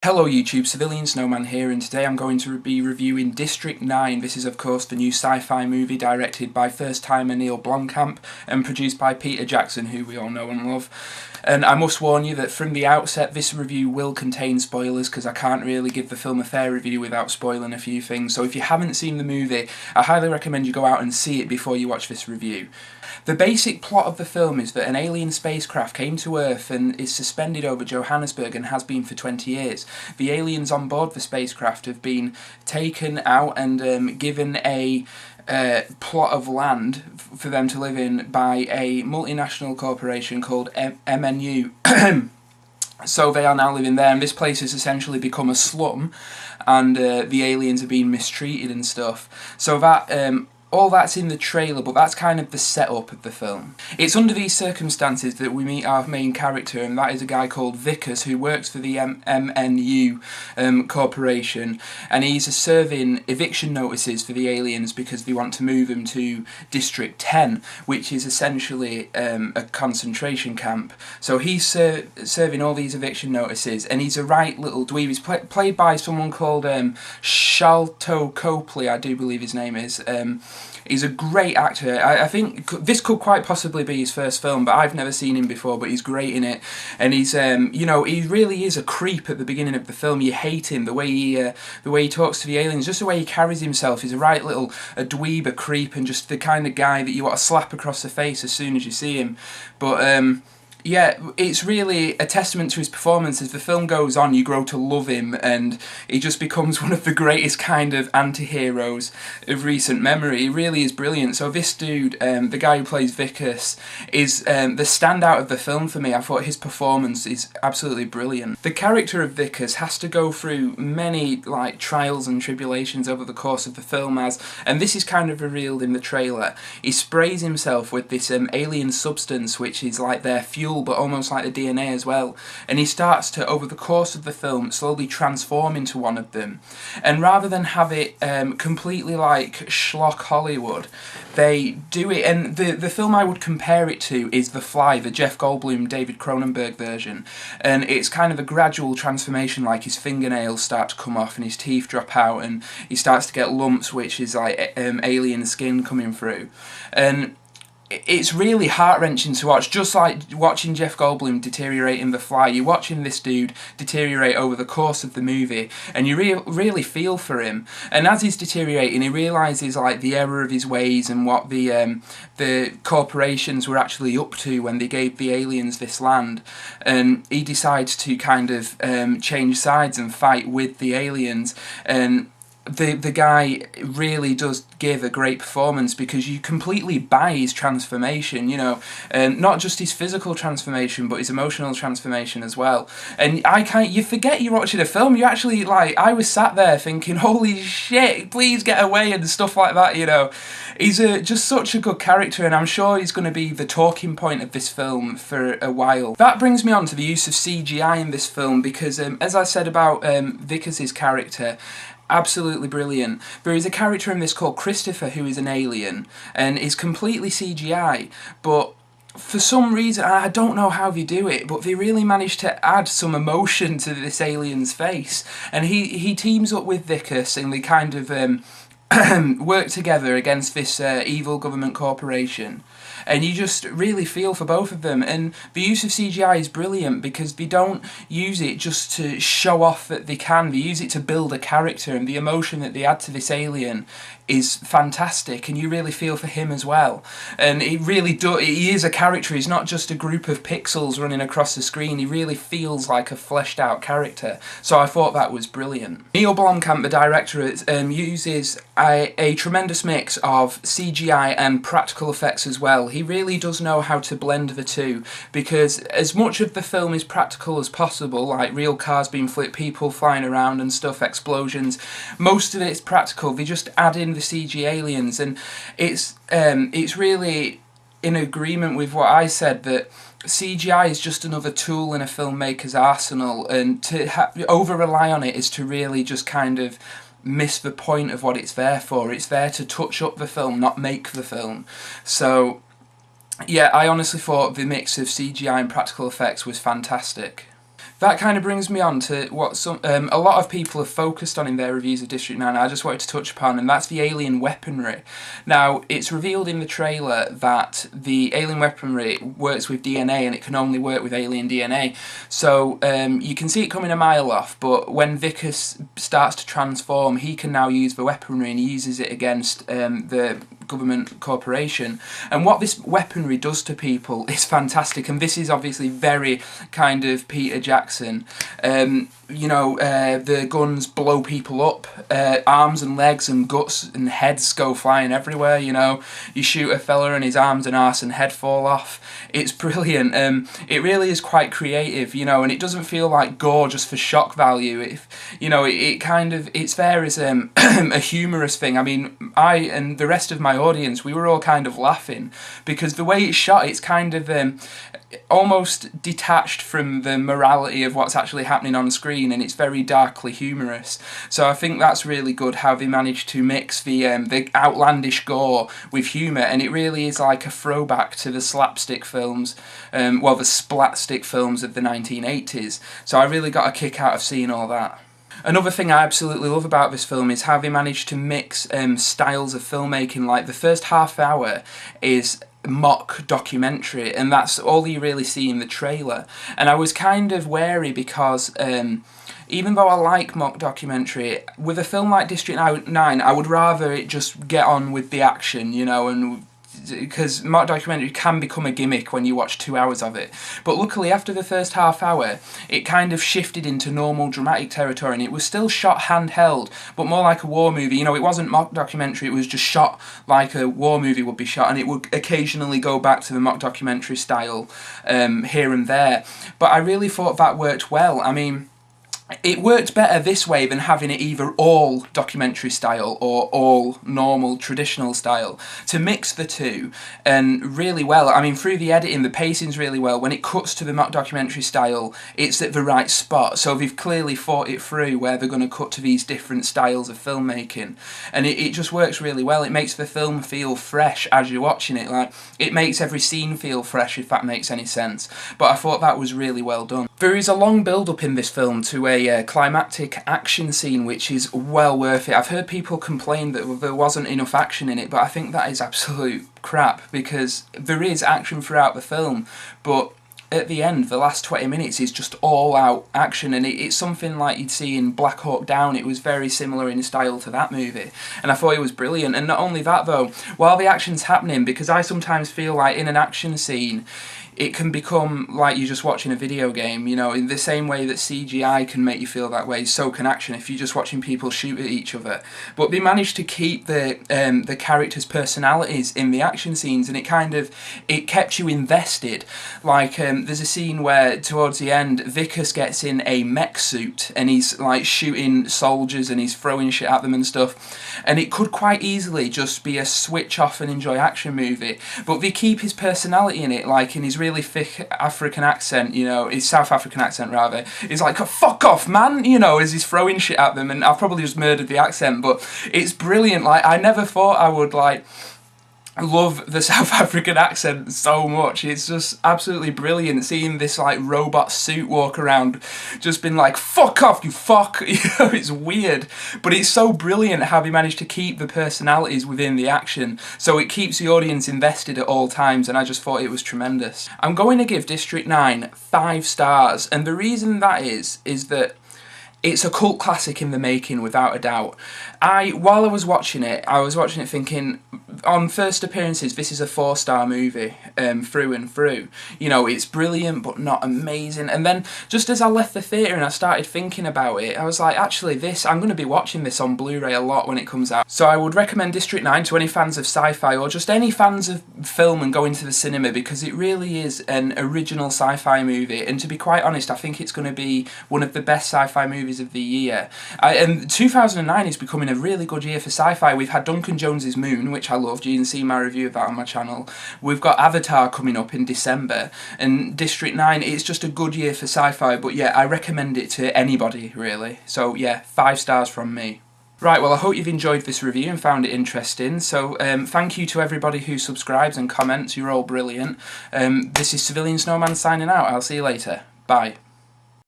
Hello YouTube, CivilianSnowman here, and today I'm going to be reviewing District 9. This is of course the new sci-fi movie directed by first-timer Neil Blomkamp and produced by Peter Jackson, who we all know and love. And I must warn you that from the outset this review will contain spoilers, because I can't really give the film a fair review without spoiling a few things. So if you haven't seen the movie, I highly recommend you go out and see it before you watch this review. The basic plot of the film is that an alien spacecraft came to Earth and is suspended over Johannesburg and has been for 20 years. The aliens on board the spacecraft have been taken out and given a plot of land for them to live in by a multinational corporation called MNU. So they are now living there, and this place has essentially become a slum, and the aliens are being mistreated and stuff. So that all that's in the trailer, but that's kind of the setup of the film. It's under these circumstances that we meet our main character, and that is a guy called Vickers, who works for the MNU corporation, and he's serving eviction notices for the aliens because they want to move them to District 10, which is essentially a concentration camp. So he's serving all these eviction notices, and he's a right little dweeb. He's played by someone called Sharlto Copley, I do believe his name is. He's a great actor. I think this could quite possibly be his first film, but I've never seen him before, but he's great in it. And he's, you know, he really is a creep at the beginning of the film. You hate him, the way he talks to the aliens, just the way he carries himself. He's a right little dweeb, a creep, and just the kind of guy that you want to slap across the face as soon as you see him. But yeah, it's really a testament to his performance. As the film goes on, you grow to love him, and he just becomes one of the greatest kind of anti-heroes of recent memory. He really is brilliant. So this dude, the guy who plays Vickers, is the standout of the film for me. I thought his performance is absolutely brilliant. The character of Vickers has to go through many trials and tribulations over the course of the film, and this is kind of revealed in the trailer. He sprays himself with this alien substance, which is like their fuel, but almost like the DNA as well, and he starts to, over the course of the film, slowly transform into one of them. And rather than have it completely like schlock Hollywood, they do it, and the film I would compare it to is The Fly, the Jeff Goldblum, David Cronenberg version, and it's kind of a gradual transformation. Like his fingernails start to come off and his teeth drop out, and he starts to get lumps, which is like alien skin coming through, and it's really heart-wrenching to watch. Just like watching Jeff Goldblum deteriorate in The Fly, you're watching this dude deteriorate over the course of the movie, and you really feel for him. And as he's deteriorating, he realises like the error of his ways and what the corporations were actually up to when they gave the aliens this land. And he decides to kind of change sides and fight with the aliens. And the guy really does give a great performance, because you completely buy his transformation, you know, and not just his physical transformation, but his emotional transformation as well. And you forget you're watching a film. You actually, I was sat there thinking, holy shit, please get away, and stuff like that, you know. He's just such a good character, and I'm sure he's going to be the talking point of this film for a while. That brings me on to the use of CGI in this film, because as I said about Vickers' character, absolutely brilliant. There is a character in this called Christopher, who is an alien and is completely CGI, but for some reason, I don't know how they do it, but they really managed to add some emotion to this alien's face. And he teams up with Vickers, and they kind of work together against this evil government corporation. And you just really feel for both of them. And the use of CGI is brilliant, because they don't use it just to show off that they can. They use it to build a character, and the emotion that they add to this alien is fantastic, and you really feel for him as well. And he really he is a character. He's not just a group of pixels running across the screen. He really feels like a fleshed out character. So I thought that was brilliant. Neil Blomkamp, the director, uses a tremendous mix of CGI and practical effects as well. He really does know how to blend the two, because as much of the film is practical as possible, like real cars being flipped, people flying around and stuff, explosions, most of it's practical. They just add in the CG aliens, and it's really in agreement with what I said, that CGI is just another tool in a filmmaker's arsenal, and to over-rely on it is to really just kind of miss the point of what it's there for. It's there to touch up the film, not make the film. So yeah, I honestly thought the mix of CGI and practical effects was fantastic. That kind of brings me on to what a lot of people have focused on in their reviews of District 9, I just wanted to touch upon, and that's the alien weaponry. Now, it's revealed in the trailer that the alien weaponry works with DNA, and it can only work with alien DNA. So you can see it coming a mile off, but when Vickers starts to transform, he can now use the weaponry, and he uses it against the government corporation. And what this weaponry does to people is fantastic, and this is obviously very kind of Peter Jackson. The guns blow people up, arms and legs and guts and heads go flying everywhere, you shoot a fella and his arms and arse and head fall off. It's brilliant. It really is quite creative, and it doesn't feel like gore just for shock value. It's there as a humorous thing. I mean, I and the rest of my audience, we were all kind of laughing because the way it's shot, it's kind of almost detached from the morality of what's actually happening on screen, and it's very darkly humorous. So I think that's really good how they managed to mix the outlandish gore with humour, and it really is like a throwback to the slapstick films, the splatstick films of the 1980s. So I really got a kick out of seeing all that. Another thing I absolutely love about this film is how they managed to mix styles of filmmaking. Like the first half hour is mock documentary, and that's all you really see in the trailer. And I was kind of wary because even though I like mock documentary, with a film like District 9, I would rather it just get on with the action, and because mock documentary can become a gimmick when you watch 2 hours of it. But luckily, after the first half hour, it kind of shifted into normal dramatic territory, and it was still shot handheld, but more like a war movie. It wasn't mock documentary, it was just shot like a war movie would be shot, and it would occasionally go back to the mock documentary style here and there. But I really thought that worked well. I mean, it worked better this way than having it either all documentary style or all normal traditional style. To mix the two, and really well. I mean, through the editing, the pacing's really well. When it cuts to the mock documentary style, it's at the right spot. So they've clearly thought it through where they're going to cut to these different styles of filmmaking, and it just works really well. It makes the film feel fresh as you're watching it. Like, it makes every scene feel fresh, if that makes any sense. But I thought that was really well done. There is a long build-up in this film to a climactic action scene, which is well worth it. I've heard people complain that there wasn't enough action in it, but I think that is absolute crap, because there is action throughout the film, but at the end, the last 20 minutes is just all-out action, and it's something like you'd see in Black Hawk Down. It was very similar in style to that movie, and I thought it was brilliant. And not only that, though, while the action's happening, because I sometimes feel like in an action scene, it can become like you're just watching a video game, in the same way that CGI can make you feel that way, so can action if you're just watching people shoot at each other. But they managed to keep the characters' personalities in the action scenes, and it kept you invested. Like, there's a scene where, towards the end, Vickers gets in a mech suit, and he's, like, shooting soldiers, and he's throwing shit at them and stuff, and it could quite easily just be a switch off and enjoy action movie, but they keep his personality in it, like in his really thick African accent, his South African accent rather. He's like, fuck off, man, as he's throwing shit at them, and I've probably just murdered the accent, but it's brilliant. Like, I never thought I would, love the South African accent so much. It's just absolutely brilliant seeing this robot suit walk around just being like, fuck off, you fuck. It's weird, but it's so brilliant how they managed to keep the personalities within the action, so it keeps the audience invested at all times, and I just thought it was tremendous. I'm going to give District 9 5 stars, and the reason that is that it's a cult classic in the making, without a doubt. While I was watching it thinking, on first appearances, this is a 4-star movie, through and through. It's brilliant, but not amazing. And then, just as I left the theatre and I started thinking about it, I was like, actually, I'm going to be watching this on Blu-ray a lot when it comes out. So I would recommend District 9 to any fans of sci-fi, or just any fans of film and going to the cinema, because it really is an original sci-fi movie. And to be quite honest, I think it's going to be one of the best sci-fi movies of the year. And 2009 is becoming a really good year for sci-fi. We've had Duncan Jones's Moon, which I loved. You can see my review of that on my channel. We've got Avatar coming up in December, and District 9, it's just a good year for sci-fi. But yeah, I recommend it to anybody, really. So yeah, 5 stars from me. Right, well, I hope you've enjoyed this review and found it interesting. So thank you to everybody who subscribes and comments. You're all brilliant. This is CivilianSnowman signing out. I'll see you later. Bye.